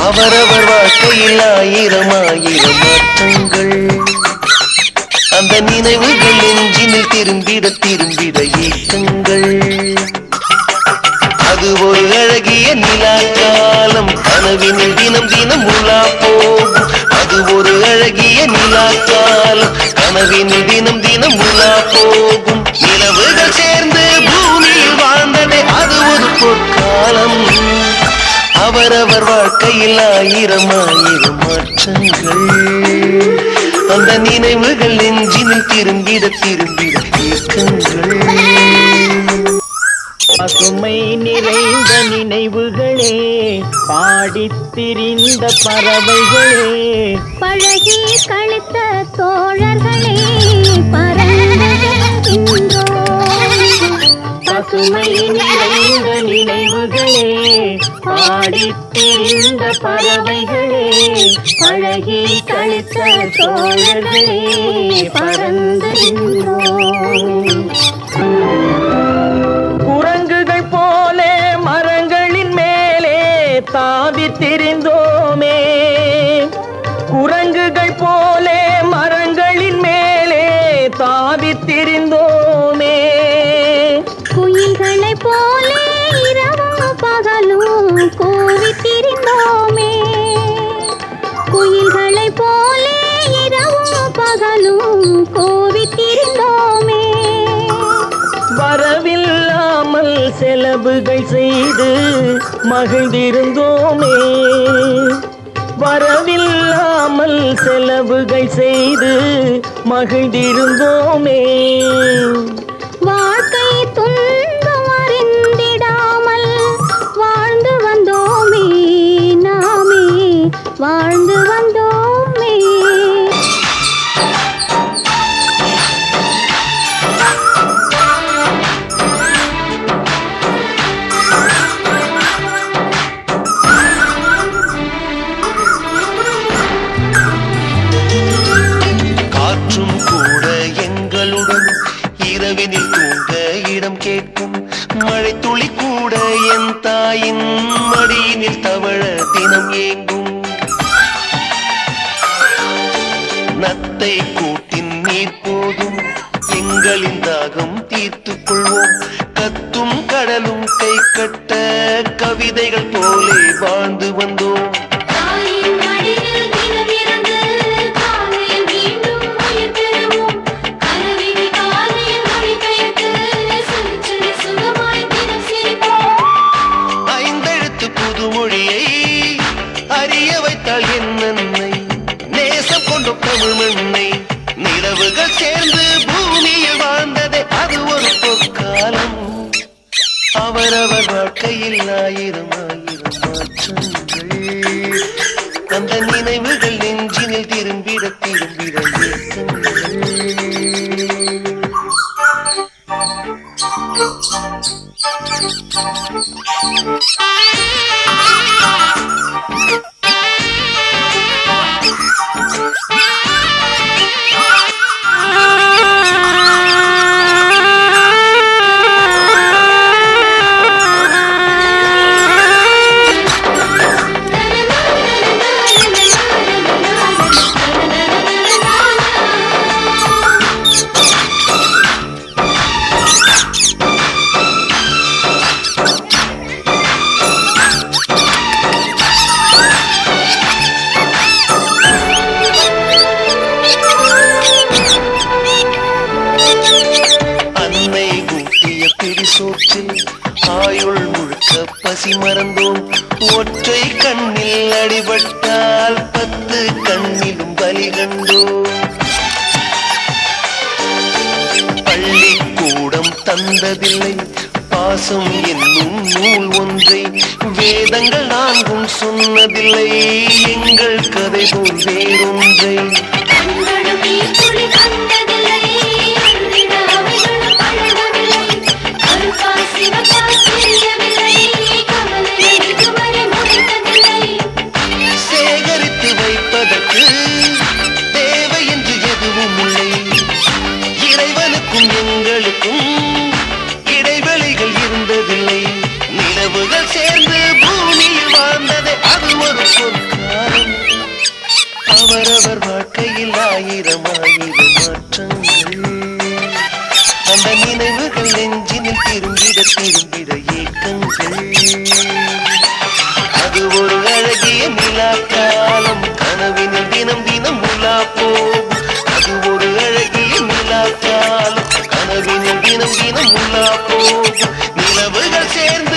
அவரவர் வாழ்க்கையில் ஆயிரம் ஆயிரம் மாற்றங்கள், அந்த நினைவுகள் நெஞ்சினில் திரும்பிட திரும்பிட ஏக்கங்கள். அது ஒரு அழகிய நிலாக்காலம், கனவினில் தினம் தினம் உலா போகும். அது ஒரு அழகிய நிலாக்காலம், கனவினில் தினம் தினம் உலா போகும். நிலவுகள் சேர்ந்து பூமியில் வாழ்ந்ததே அது ஒரு பொற்காலம். அவரவர் வாழ்க்கையில் ஆயிரம் ஆயிரம் மாற்றங்கள், அந்த நினைவுகள் நெஞ்சினில் திரும்பிட திரும்பிட ஏக்கங்கள். பசுமை நிறைந்த நினைவுகளே, பாடித் திரிந்த பறவைகளே, பழகி கழித்த தோழர்களே, பறந்தோம். பசுமை நிறைந்த நினைவுகளே, பாடித் திரிந்த பறவைகளே, பழகி கழித்த தோழர்களே, பறந்தோம். குரங்குகள் போலே மரங்களின் மேலே தாவித் திரிந்தோமே, குரங்குகள் போலே மரங்களின் மேலே தாவித் திரிந்தோமே. குயில்களை போலே இரவும் பகலும் கூவித் திரிந்தோமே, குயில்களை போலே இரவும் பகலும் கூவித் திரிந்தோமே. வரவில்லாமல் செலவுகள் செய்து மகிழ்ந்திருந்தோமே, வரவில்லாமல் செலவுகள் செய்து மகிழ்ந்திருந்தோமே. வாழ்க்கை துன்பம் அறிந்திடாமல் வாழ்ந்து வந்தோமே, நாமே வாழ்ந்து வந்தோமே. காற்றும் கூட எங்களுடன் இரவினில் தூங்க இடம் கேட்கும். மழை துளி கூட என் தாயின் மடியினில் தவழ தினம் ஏங்கும். நத்தை கூட்டின் நீர் போதும் எங்களின் தாகம் தீர்த்துக் கொள்வோம். கத்தும் கடலும் கை கட்ட கவிதைகள் போலே வாழ்ந்து வந்தோம். ஐந்தெழுத்து புதுமொழியை அறிய வைத்தாள் என் அன்னை, நேசம் கொண்ட தமிழ் மண்ணை. நிலவுகள் சேர்ந்து பூமியில் வாழ்ந்ததே அது ஒரு பொற்காலம். அவரவர் வாழ்க்கையில் ஆயிரம் ஆயிரம் மாற்றங்கள், அந்த நினைவுகள் நெஞ்சினில் திரும்பிட திரும்பிட ஏக்கங்கள். ஆயுள் முழுக்க பசி மறந்தோம். ஒற்றை கண்ணில் அடிபட்டால் 10 கண்ணிலும் பலி கண்டோம். பள்ளிக்கூடம் தந்ததில்லை பாசம் என்னும் நூல் ஒன்றை, வேதங்கள் நான்கும் சொன்னதில்லை எங்கள் கதை போல் வேறொன்றை. சேகரித்து வைப்பதற்கு தேவை என்று எதுவும் இல்லை. இறைவனுக்கும் எங்களுக்கும் இடைவெளிகள் இருந்ததில்லை. நிலவுகள் நிலவுகள் சேர்ந்து பூமியில் வாழ்ந்ததே அது ஒரு பொற்காலம். அவரவர் வாழ்க்கையில் ஆயிரம் ஆயிரம் மாற்றங்கள். அந்த நினைவுகள் நெஞ்சினில் திரும்பிட திரும்பிட ஏக்கங்கள். அது ஒரு அழகிய நிலா காலம். கனவினில் தினம் தினம் உலா போகும். அது ஒரு அழகிய நிலா காலம். கனவினில் தினம் தினம் உலா போகும். நிலவுகள் சேர்ந்து